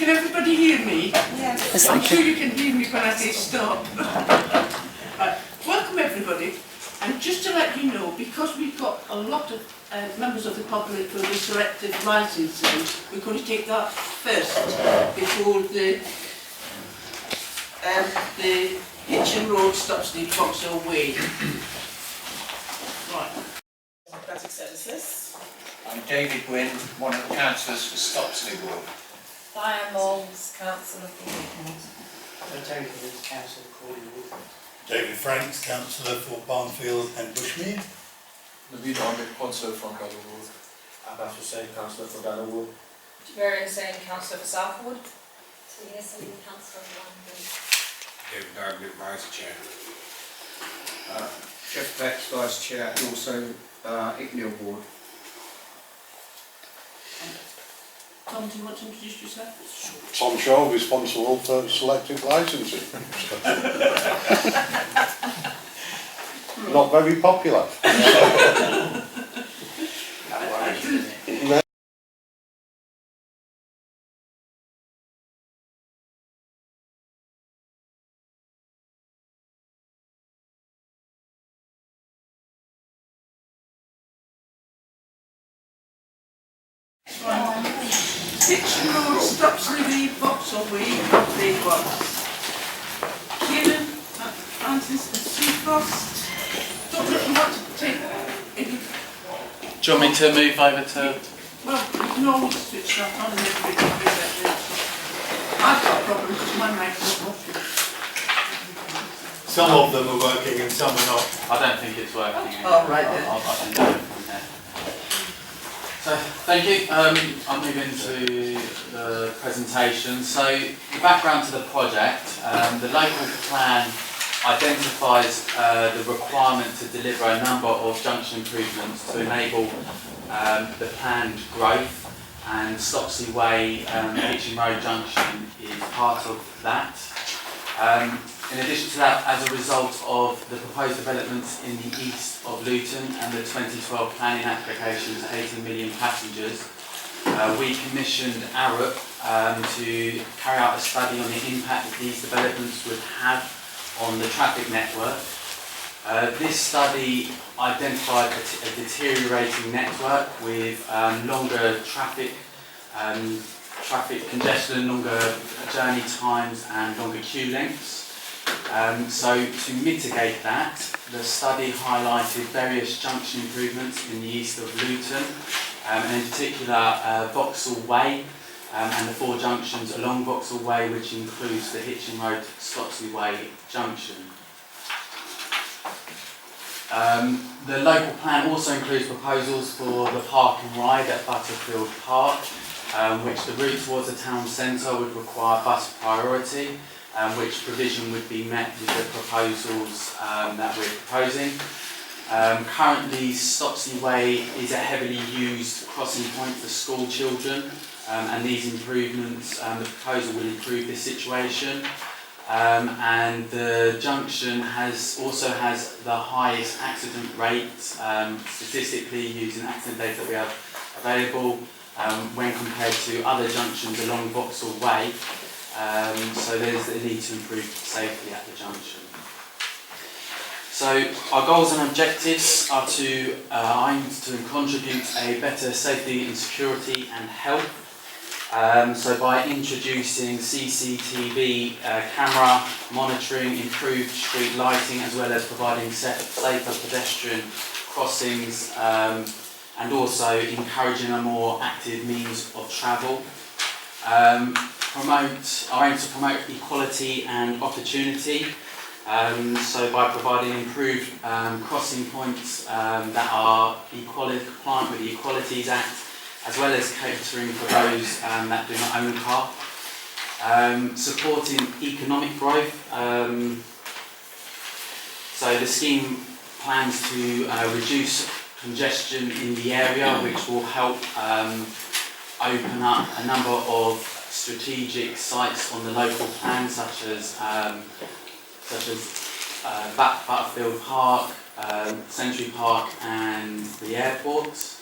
Can everybody hear me? Yes. I'm sure you can hear me when I say stop. Right. Welcome everybody, and just to let you know, because we've got a lot of members of the public who are selective licensing, we're going to take that first before the Hitchin Rd, Stopsley, Vauxhall Way. Right. Democratic Services. I'm David Gwynn, one of the councillors for Stopsley Way. Diane Moles, Councillor for Luton. David is Councillor for Crawley. David Franks, Councillor for Barnfield and Bushmead. Naveed Ahmed, Councillor from Gallowwood. Abbas Hussain, Councillor for Gallowwood. Varian Hussain, Councillor for Southwood. Talia Salim, Councillor for London. David Darby, Vice Chair. Jeff Betts, Vice Chair, and also Icknield Ward. Tom, do you want to introduce yourself? Tom Shaw, responsible for selective licensing. Not very popular. Hitchin Rd, Stopsley Way, Vauxhall Way, roadworks. Kieran, Francis and Seafrost. Don't know if you want to take it. Do you want me to move over to... Well, you can always switch that on and everybody can do that. I've got a problem because my mic is off. Some of them are working and some are not. I don't think it's working. Oh, right then. I can do it from there. So, thank you. I'll move into the presentation. So, the background to the project, the local plan identifies the requirement to deliver a number of junction improvements to enable the planned growth, and Stopsley Way, Hitchin Rd Junction is part of that. In addition to that, as a result of the proposed developments in the east of Luton and the 2012 planning application to 18 million passengers, we commissioned Arup to carry out a study on the impact that these developments would have on the traffic network. This study identified a deteriorating network with longer traffic congestion, longer journey times and longer queue lengths. So to mitigate that, the study highlighted various junction improvements in the east of Luton, and in particular Vauxhall Way and the 4 junctions along Vauxhall Way, which includes the Hitchin Rd Stopsley Way junction. The local plan also includes proposals for the park and ride at Butterfield Park, which the route towards the town centre would require bus priority, which provision would be met with the proposals that we're proposing. Currently, Stopsley Way is a heavily used crossing point for school children, and these improvements, the proposal will improve this situation. And the junction also has the highest accident rate, statistically using accident data that we have available, when compared to other junctions along Vauxhall Way. So there's a need to improve safety at the junction. So our goals and objectives are to aim to contribute a better safety and security and health. So by introducing CCTV camera monitoring, improved street lighting, as well as providing safer pedestrian crossings, and also encouraging a more active means of travel. Our aim to promote equality and opportunity, so by providing improved crossing points that are compliant with the Equalities Act, as well as catering for those that do not own a car. Supporting economic growth, so the scheme plans to reduce congestion in the area, which will help open up a number of strategic sites on the local plan, such as Butterfield Park, Century Park and the airport.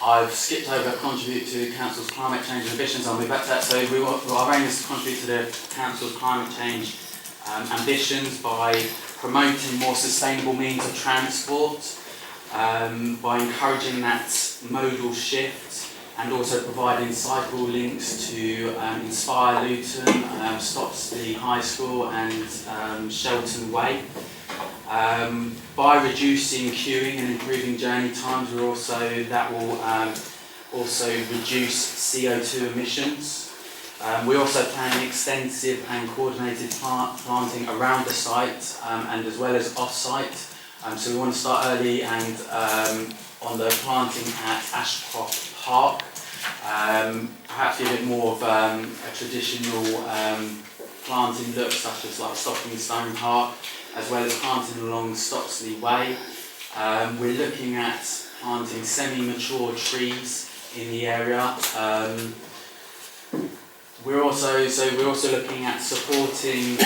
I've skipped over contribute to Council's climate change ambitions. I'll move back to that. So our aim is to contribute to the Council's climate change ambitions by promoting more sustainable means of transport, by encouraging that modal shift, and also providing cycle links to Inspire Luton, Stopsley High School and Shelton Way. By reducing queuing and improving journey times, that will also reduce CO2 emissions. We also plan extensive and coordinated planting around the site and as well as off-site. So we want to start early and on the planting at Ashcroft Park. Perhaps give it more of a traditional planting look, such as like Stocking Stone Park, as well as planting along Stopsley Way. We're looking at planting semi-mature trees in the area. We're also looking at supporting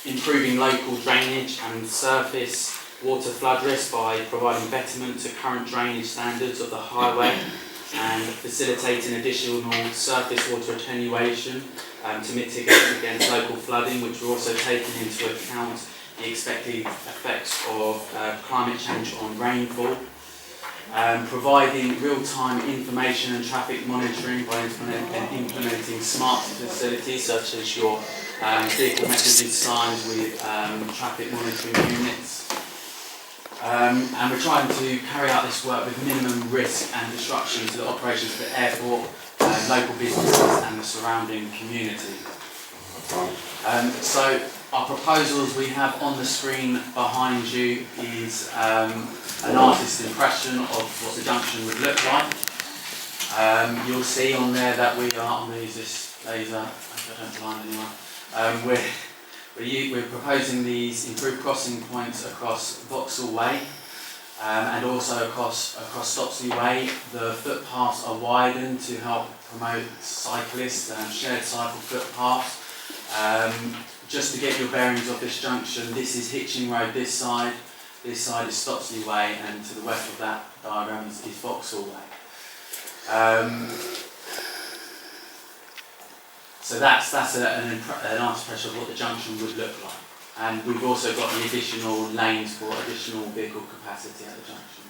improving local drainage and surface water flood risk by providing betterment to current drainage standards of the highway and facilitating additional surface water attenuation to mitigate against local flooding, which we're also taking into account the expected effects of climate change on rainfall. Providing real-time information and traffic monitoring by implementing smart facilities such as your vehicle messages signs with traffic monitoring units. And we're trying to carry out this work with minimum risk and disruption to the operations of the airport, local businesses and the surrounding community. So our proposals we have on the screen behind you is an artist's impression of what the junction would look like. You'll see on there that we are, I'm going to use this laser, I don't blind anyone. We're proposing these improved crossing points across Vauxhall Way and also across Stopsley Way. The footpaths are widened to help promote cyclists and shared cycle footpaths. Just to get your bearings of this junction, this is Hitchin Rd this side is Stopsley Way, and to the west of that diagram is Vauxhall Way. So that's an nice impression of what the junction would look like. And we've also got the additional lanes for additional vehicle capacity at the junction.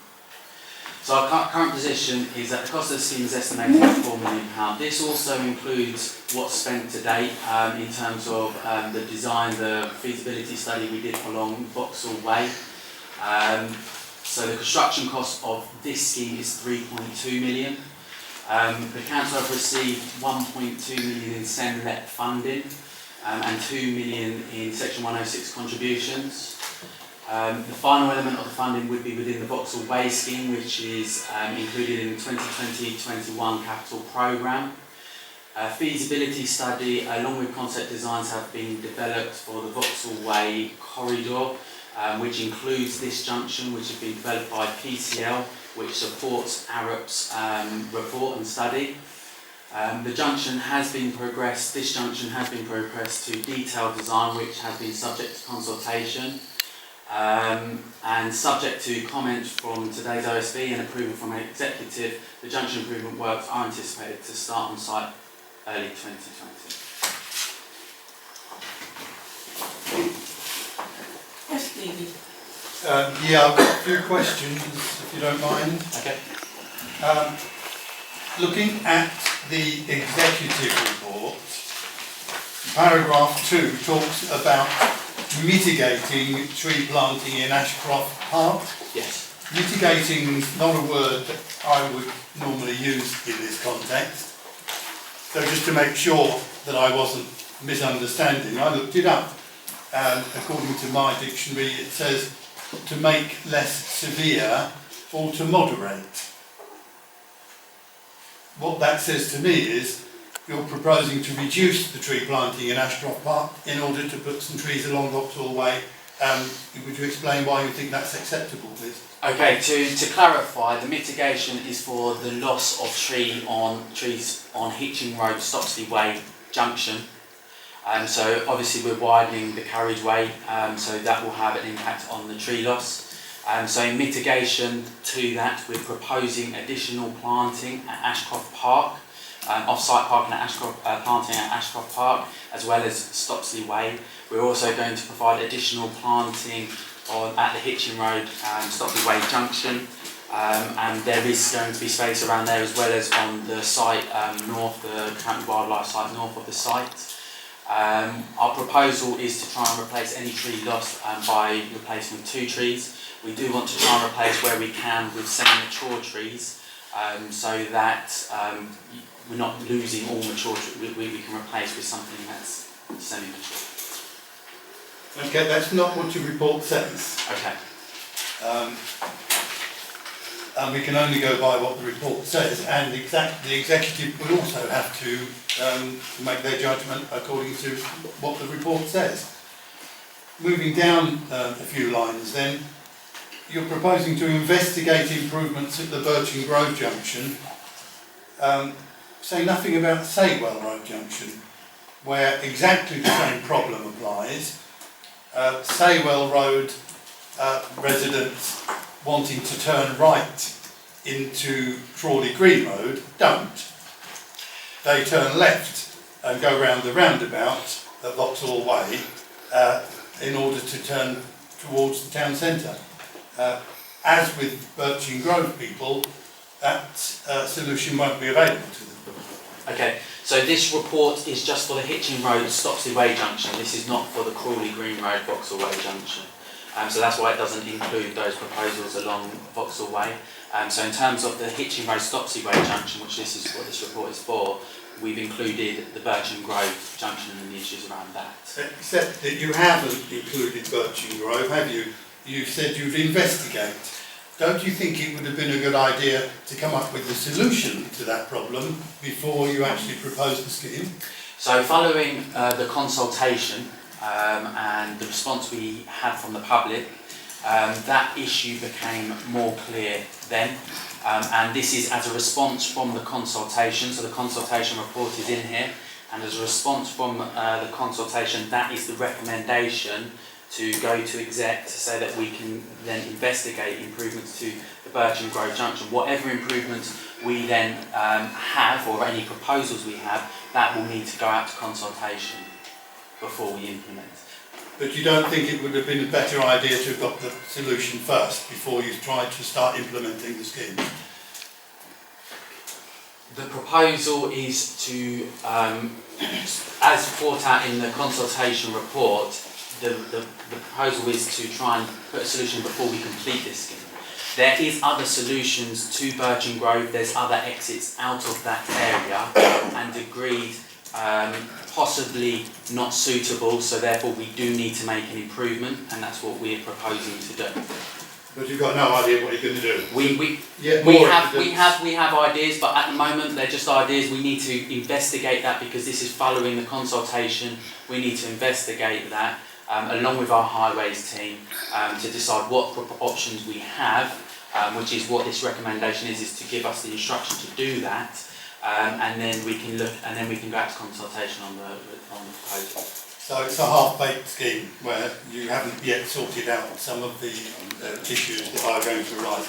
So our current position is that the cost of the scheme is estimated at £4 million. This also includes what's spent to date in terms of the design, the feasibility study we did along Vauxhall Way. So the construction cost of this scheme is £3.2 million. The council have received £1.2 million in SENLEP funding and £2 million in Section 106 contributions. The final element of the funding would be within the Vauxhall Way scheme, which is included in the 2020-21 capital programme. A feasibility study along with concept designs have been developed for the Vauxhall Way corridor, which includes this junction, which has been developed by PCL, which supports ARUP's report and study. The junction has been progressed, this junction has been progressed to detailed design, which has been subject to consultation. And subject to comments from today's OSB and approval from an executive, the junction improvement works are anticipated to start on site early 2020. Yes, Stevie. Yeah, I've got a few questions, if you don't mind. Okay. Looking at the executive report, paragraph 2 talks about mitigating tree planting in Ashcroft Park. Yes. Mitigating is not a word that I would normally use in this context. So just to make sure that I wasn't misunderstanding, I looked it up, and according to my dictionary it says to make less severe or to moderate. What that says to me is you're proposing to reduce the tree planting in Ashcroft Park in order to put some trees along Vauxhall Way. Would you explain why you think that's acceptable, please? Okay, to clarify, the mitigation is for the loss of trees on Hitchin Rd, Stopsley Way junction. So obviously we're widening the carriageway, so that will have an impact on the tree loss. So in mitigation to that, we're proposing additional planting at Ashcroft Park, off-site parking at Ashcroft, planting at Ashcroft Park, as well as Stopsley Way. We're also going to provide additional planting at the Hitchin Rd, Stopsley Way junction, and there is going to be space around there as well as on the site north, the County Wildlife site north of the site. Our proposal is to try and replace any tree lost by replacing with 2 trees. We do want to try and replace where we can with semi-mature trees, so that we're not losing all mature trees. We can replace with something that's semi-mature. Okay, that's not what your report says. Okay. And we can only go by what the report says, and the executive will also have to make their judgment according to what the report says. Moving down a few lines then, you're proposing to investigate improvements at the Birch and Grove junction. Say nothing about Saywell Road junction, where exactly the same problem applies. Saywell Road residents wanting to turn right into Crawley Green Road don't. They turn left and go round the roundabout at Vauxhall Way in order to turn towards the town centre. As with Birch and Grove people, that solution won't be available to them. Okay, so this report is just for the Hitchin Rd, Stopsley Way junction. This is not for the Crawley Green Road, Vauxhall Way junction. So that's why it doesn't include those proposals along Vauxhall Way. So in terms of the Hitchin Rd, Stopsley Way junction, which this is what this report is for, we've included the Birch and Grove junction and the issues around that. Except that you haven't included Birch and Grove, have you? You've said you'd investigate. Don't you think it would have been a good idea to come up with a solution to that problem before you actually propose the scheme? So following the consultation and the response we had from the public, that issue became more clear then. And this is as a response from the consultation, so the consultation report is in here, and as a response from the consultation, that is the recommendation to go to exec to say that we can then investigate improvements to the Birch and Grove junction. Whatever improvements we then have, or any proposals we have, that will need to go out to consultation before we implement. But you don't think it would have been a better idea to have got the solution first before you tried to start implementing the scheme? The proposal is to, as brought out in the consultation report, the proposal is to try and put a solution before we complete this scheme. There is other solutions to Birch and Grove, there's other exits out of that area, and agreed possibly not suitable, so therefore we do need to make an improvement, and that's what we're proposing to do. But you've got no idea what you're going to do? We have ideas, but at the moment they're just ideas. We need to investigate that because this is following the consultation. We need to investigate that along with our highways team to decide what options we have, which is what this recommendation is to give us the instruction to do that, and then we can look, and then we can go out to consultation on the proposal. So it's a half-baked scheme where you haven't yet sorted out some of the issues that are going to arise.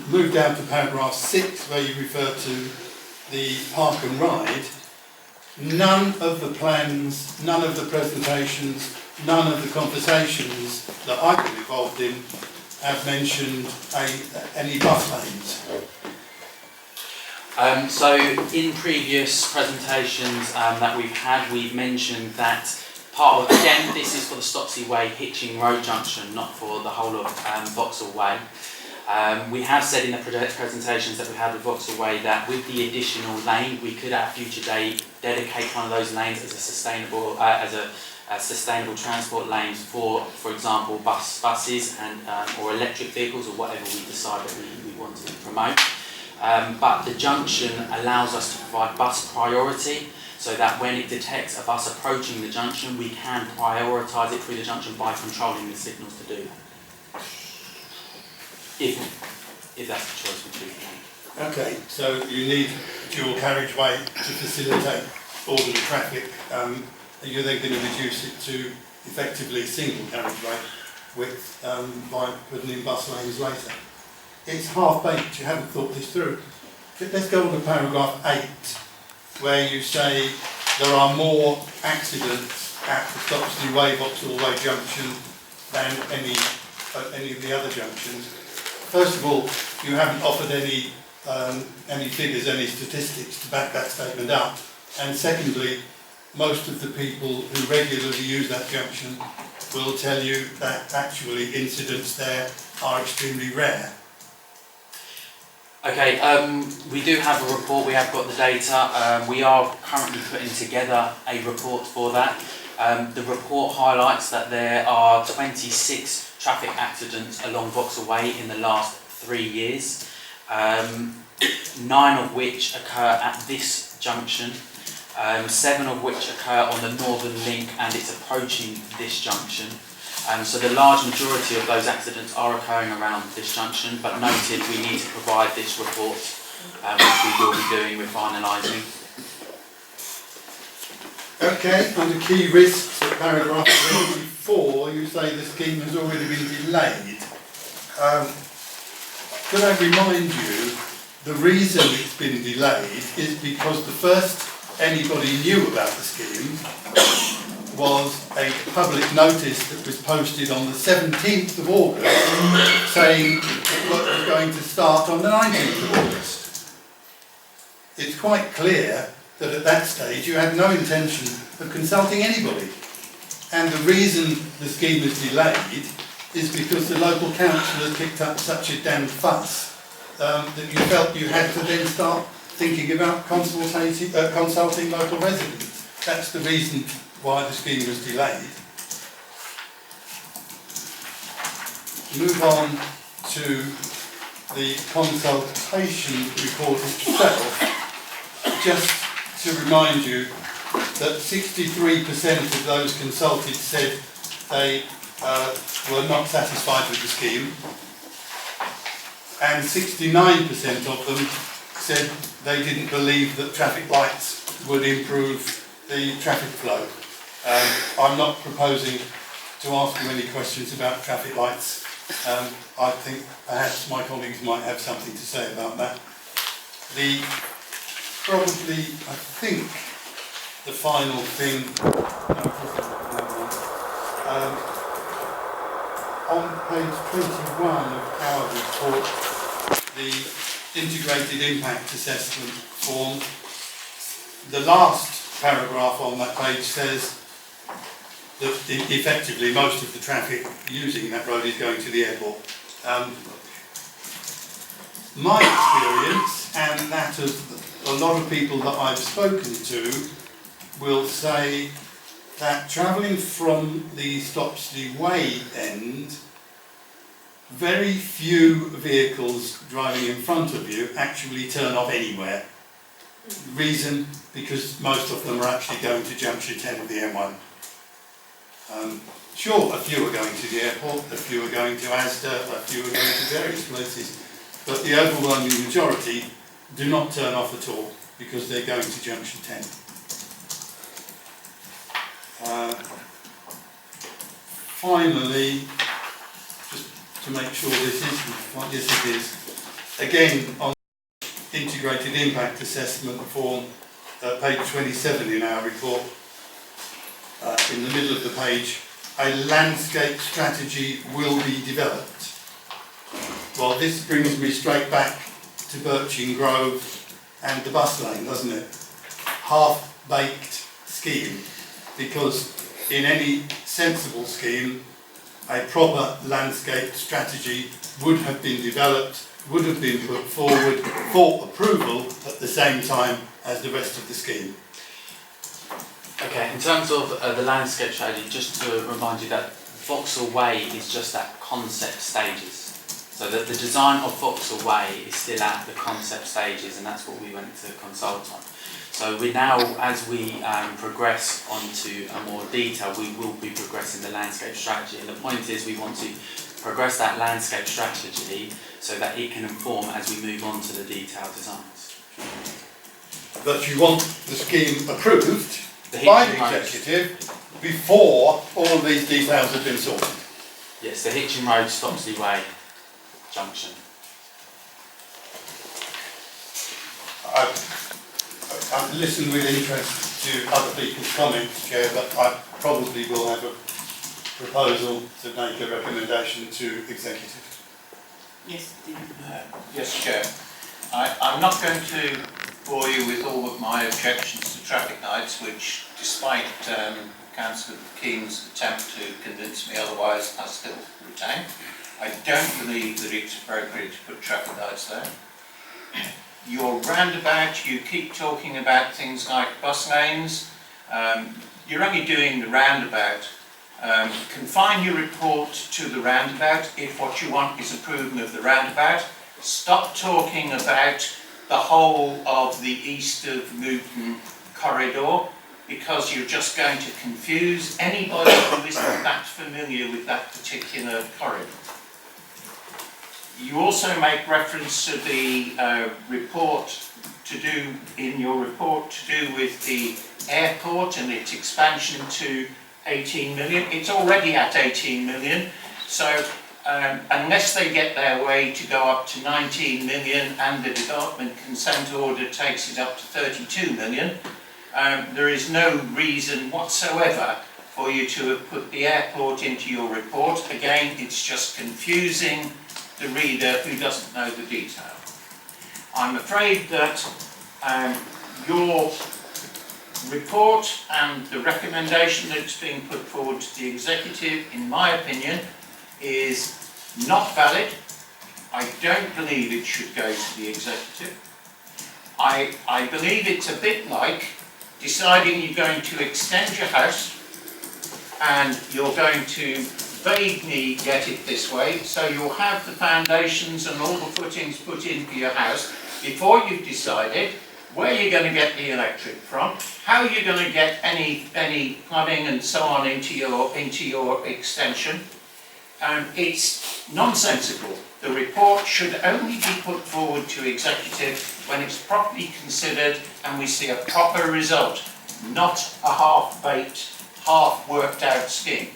Move down to paragraph 6 where you refer to the park and ride. None of the plans, none of the presentations, none of the conversations that I've been involved in have mentioned any bus lanes. So in previous presentations that we've had, we've mentioned that part of, again, this is for the Stopsley Way Hitchin Rd junction, not for the whole of Vauxhall Way. We have said in the presentations that we had with Vauxhall Way that with the additional lane, we could at a future date dedicate one of those lanes as a sustainable transport lanes for example, buses and or electric vehicles or whatever we decide that we want to promote. But the junction allows us to provide bus priority, so that when it detects a bus approaching the junction, we can prioritise it through the junction by controlling the signals to do that. If that's the choice we choose to make. Okay, so you need dual carriageway to facilitate orderly traffic. You're then going to reduce it to effectively single carriageway. width by putting in bus lanes later. It's half-baked, you haven't thought this through. But let's go on to paragraph 8, where you say there are more accidents at the Stopsley Way, Vauxhall Way junction than any of the other junctions. First of all, you haven't offered any figures, any statistics to back that statement up. And secondly, most of the people who regularly use that junction will tell you that actually incidents there are extremely rare. Okay, we do have a report, we have got the data, we are currently putting together a report for that. The report highlights that there are 26 traffic accidents along Vauxhall Way in the last 3 years, 9 of which occur at this junction, 7 of which occur on the northern link and it's approaching this junction. So the large majority of those accidents are occurring around this junction, but noted we need to provide this report, which we will be doing, we're finalising. Okay, under key risks at paragraph 24, you say the scheme has already been delayed. Could I remind you, the reason it's been delayed is because the first anybody knew about the scheme was a public notice that was posted on the 17th of August saying that work was going to start on the 19th of August. It's quite clear that at that stage you had no intention of consulting anybody. And the reason the scheme is delayed is because the local council has kicked up such a damn fuss that you felt you had to then start thinking about consulting local residents. That's the reason why the scheme was delayed. Move on to the consultation report itself. Just to remind you that 63% of those consulted said they were not satisfied with the scheme, and 69% of them said they didn't believe that traffic lights would improve the traffic flow. I'm not proposing to ask you any questions about traffic lights. I think perhaps my colleagues might have something to say about that. I think the final thing, on page 21 of our report, the integrated impact assessment form, the last paragraph on that page says that effectively most of the traffic using that road is going to the airport. My experience, and that of a lot of people that I've spoken to, will say that travelling from the Stopsley Way end, very few vehicles driving in front of you actually turn off anywhere. Reason, because most of them are actually going to junction 10 of the M1. Sure, a few are going to the airport, a few are going to Asda, a few are going to various places, but the overwhelming majority do not turn off at all because they're going to junction 10. Finally, just to make sure this is, yes it is, again on integrated impact assessment form, page 27 in our report, in the middle of the page, a landscape strategy will be developed. Well, this brings me straight back to Birching Grove and the bus lane, doesn't it? Half-baked scheme, because in any sensible scheme, a proper landscape strategy would have been developed, would have been put forward for approval at the same time as the rest of the scheme. Okay, in terms of the landscape strategy, just to remind you that Vauxhall Way is just at concept stages. So the design of Vauxhall Way is still at the concept stages, and that's what we went to consult on. So we now, as we progress onto a more detail, we will be progressing the landscape strategy. And the point is we want to progress that landscape strategy so that it can inform as we move on to the detailed designs. But you want the scheme approved by the executive before all of these details have been sorted. Yes, the Hitchin Rd, Stopsley Way junction. I've listened with interest to other people's comments, Chair, but I probably will have a proposal to make a recommendation to executive. Yes, Dean. Yes, Chair. I'm not going to bore you with all of my objections to traffic lights, which, despite Councillor Keane's attempt to convince me otherwise, I still retain. I don't believe that it's appropriate to put traffic lights there. Your roundabout, you keep talking about things like bus lanes. You're only doing the roundabout. Confine your report to the roundabout if what you want is approval of the roundabout. Stop talking about the whole of the east of Luton corridor, because you're just going to confuse anybody who isn't that familiar with that particular corridor. You also make reference to the report to do with the airport and its expansion to 18 million. It's already at 18 million, so unless they get their way to go up to 19 million and the development consent order takes it up to 32 million, there is no reason whatsoever for you to have put the airport into your report. Again, it's just confusing the reader who doesn't know the detail. I'm afraid that your report and the recommendation that's being put forward to the executive, in my opinion, is not valid. I don't believe it should go to the executive. I believe it's a bit like deciding you're going to extend your house and you're going to vaguely get it this way, so you'll have the foundations and all the footings put in for your house before you've decided where you're going to get the electric from, how you're going to get any plumbing and so on into your extension. It's nonsensical. The report should only be put forward to executive when it's properly considered and we see a proper result, not a half-baked, half-worked-out scheme.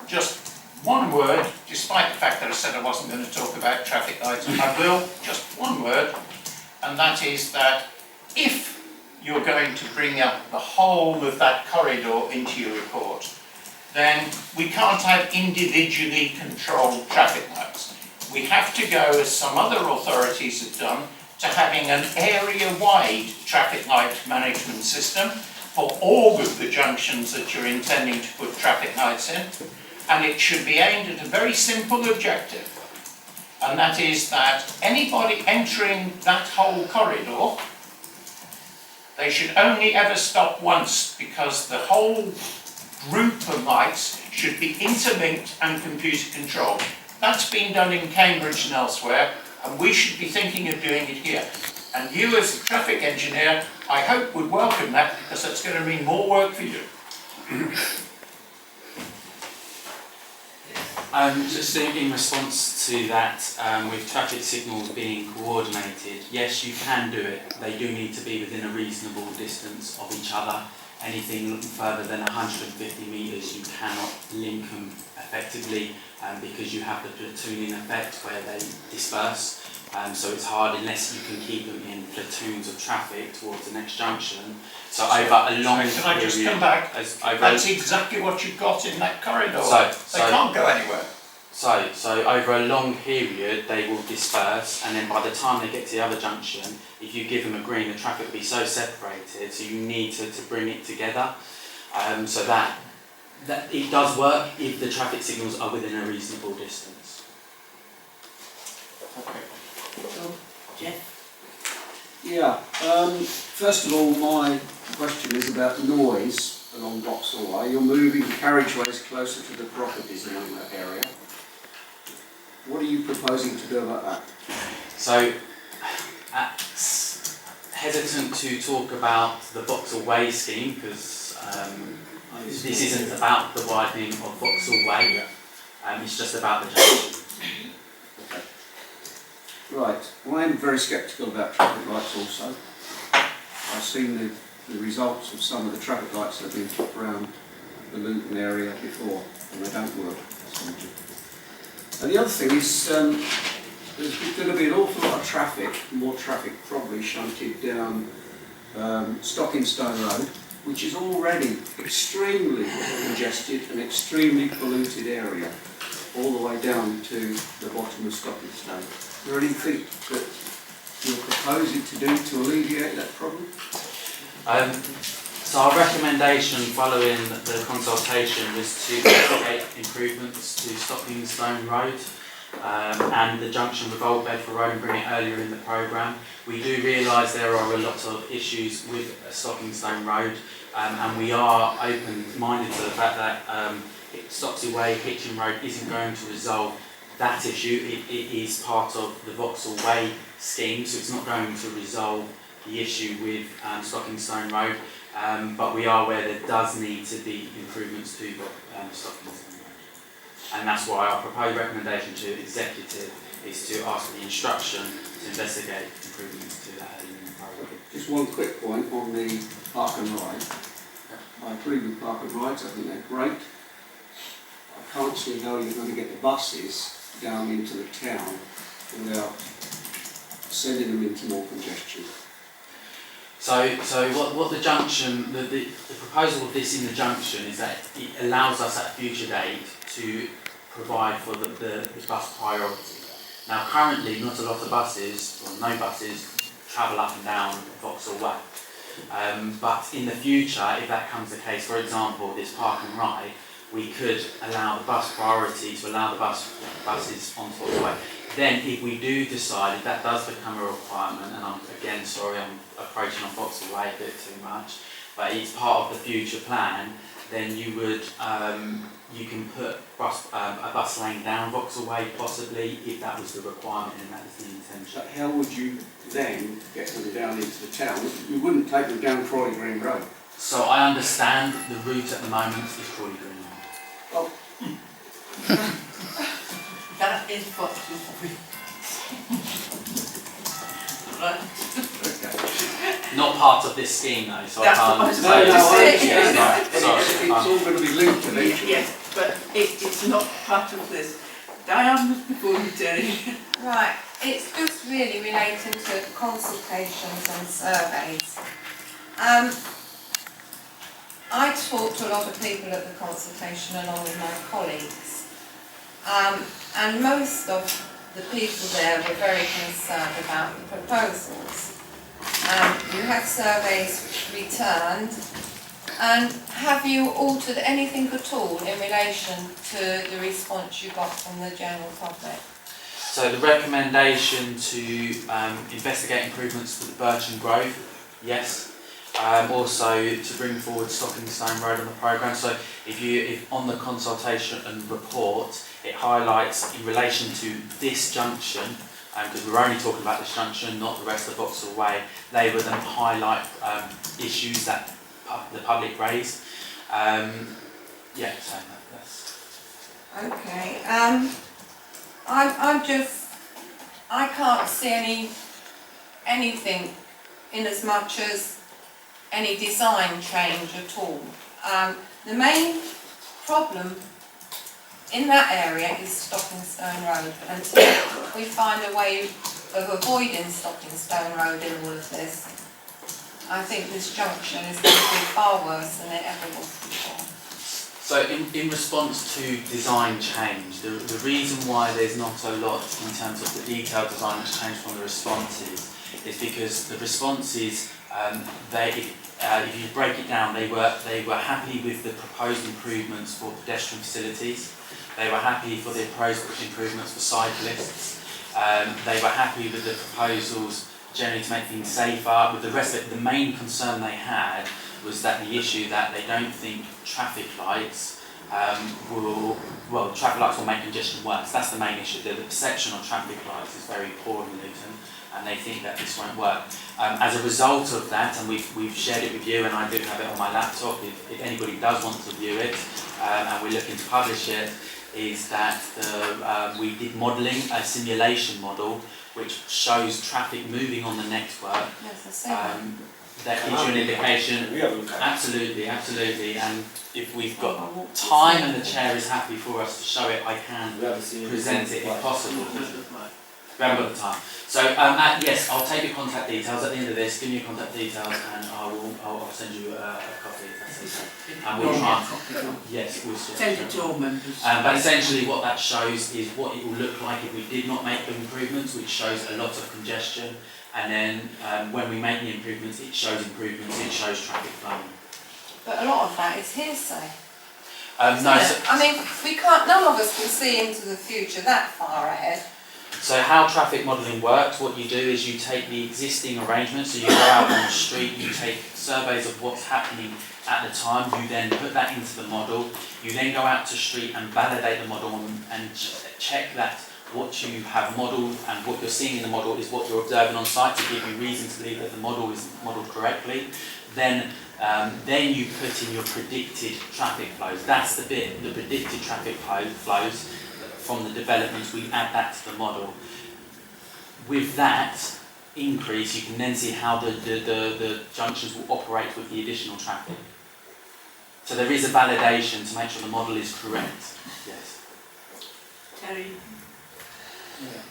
Just one word, despite the fact that I said I wasn't going to talk about traffic lights, I will, just one word, and that is that if you're going to bring up the whole of that corridor into your report, then we can't have individually controlled traffic lights. We have to go, as some other authorities have done, to having an area-wide traffic light management system for all of the junctions that you're intending to put traffic lights in. And it should be aimed at a very simple objective, and that is that anybody entering that whole corridor, they should only ever stop once, because the whole group of lights should be interlinked and computer controlled. That's been done in Cambridge and elsewhere, and we should be thinking of doing it here. And you, as a traffic engineer, I hope would welcome that, because that's going to mean more work for you. Just in response to that, with traffic signals being coordinated, yes, you can do it. They do need to be within a reasonable distance of each other. Anything further than 150 metres, you cannot link them effectively, because you have the platooning effect where they disperse. So it's hard unless you can keep them in platoons of traffic towards the next junction. So over a long period... Can I just come back? That's exactly what you've got in that corridor. They can't go anywhere. So over a long period they will disperse, and then by the time they get to the other junction, if you give them a green, the traffic will be so separated, so you need to bring it together. So that it does work if the traffic signals are within a reasonable distance. Okay. Jeff? Yeah, first of all, my question is about noise along Vauxhall Way. You're moving carriageways closer to the properties along that area. What are you proposing to do about that? So, hesitant to talk about the Vauxhall Way scheme, because this isn't about the widening of Vauxhall Way, it's just about the junction. Okay. Right, well, I'm very sceptical about traffic lights also. I've seen the results of some of the traffic lights that have been put around the Luton area before, and they don't work. And the other thing is, there's going to be an awful lot of traffic, more traffic probably shunted down Stockingstone Road, which is already extremely congested and extremely polluted area, all the way down to the bottom of Stockingstone. Is there anything that you're proposing to do to alleviate that problem? So our recommendation following the consultation was to investigate improvements to Stockingstone Road and the junction with Old Bedford Road and bring it earlier in the programme. We do realise there are a lot of issues with Stockingstone Road and we are open-minded to the fact that Stopsley Way, Hitchin Rd isn't going to resolve that issue. It is part of the Vauxhall Way scheme, so it's not going to resolve the issue with Stockingstone Road. But we are aware there does need to be improvements to Stockingstone Road. And that's why our proposed recommendation to Executive is to ask for the instruction to investigate improvements to that element of the programme. Just one quick point on the park and ride. I agree with park and rides, I think they're great. I can't see how you're going to get the buses down into the town without sending them into more congestion. So what the junction, the proposal of this in the junction is that it allows us at a future date to provide for the bus priority. Now currently not a lot of buses, or no buses, travel up and down Vauxhall Way. But in the future, if that comes the case, for example, this park and ride, we could allow the bus priority to allow the buses onto Vauxhall Way. Then if we do decide, if that does become a requirement, and I'm again sorry I'm approaching on Vauxhall Way a bit too much, but it's part of the future plan, then you would you can put a bus lane down Vauxhall Way possibly if that was the requirement and that is the intention. But how would you then get them down into the town? You wouldn't take them down Crawley Green Road. So I understand the route at the moment is Crawley Green Road. Oh. That is Vauxhall Way. Right. Okay. Not part of this scheme though, so That's I can't what I was say about to it's- say. yes, right, It's sorry. all going to be linked eventually. Yes, but it's not part of this. Diane was before you, Terry. Right, it's just really relating to consultations and surveys. I talked to a lot of people at the consultation along with my colleagues, and most of the people there were very concerned about the proposals. You had surveys returned, and have you altered anything at all in relation to the response you got from the general public? So the recommendation to investigate improvements to the Birch and Grove, yes. Also to bring forward Stockingstone Road on the programme. So if on the consultation and report, it highlights in relation to this junction, because we're only talking about this junction, not the rest of Vauxhall Way, they would then highlight issues that the public raised. Yeah, so that's... Okay, I can't see anything in as much as any design change at all. The main problem in that area is Stockingstone Road. Until we find a way of avoiding Stockingstone Road in all of this, I think this junction is going to be far worse than it ever was before. So in response to design change, the reason why there's not a lot in terms of the detailed design that's changed from the responses is because the responses, if you break it down, they were happy with the proposed improvements for pedestrian facilities. They were happy for the proposed improvements for cyclists. They were happy with the proposals generally to make things safer. With the rest of it, the main concern they had was that the issue that they don't think traffic lights traffic lights will make congestion worse. That's the main issue. The perception of traffic lights is very poor in Luton, and they think that this won't work. As a result of that, and we've shared it with you, and I do have it on my laptop if anybody does want to view it, and we're looking to publish it, is that we did modelling, a simulation model, which shows traffic moving on the network. Yes, I see that. that gives you an indication. We have a look at it. Absolutely, absolutely. And if we've got time and the chair is happy for us to show it, I can We haven't seen present it if possible. Right. We haven't got the time. So yes, I'll take your contact details at the end of this. Give me your contact details, and I'll send you a copy if that's okay. And we'll try. Yes, we'll Send it to all members. but essentially, what that shows is what it will look like if we did not make the improvements, which shows a lot of congestion. And then when we make the improvements, it shows improvements. It shows traffic flow. But a lot of that is hearsay. No, isn't it? so, I mean, we can't, none of us can see into the future that far ahead. So how traffic modelling works, what you do is you take the existing arrangements, so you go out on the street, you take surveys of what's happening at the time, you then put that into the model, you then go out to street and validate the model and check that what you have modelled and what you're seeing in the model is what you're observing on site to give you reason to believe that the model is modelled correctly. Then you put in your predicted traffic flows. That's the bit, the predicted traffic flows. From the developments, we add that to the model. With that increase, you can then see how the junctions will operate with the additional traffic. So there is a validation to make sure the model is correct. Yes. Terry? Yeah.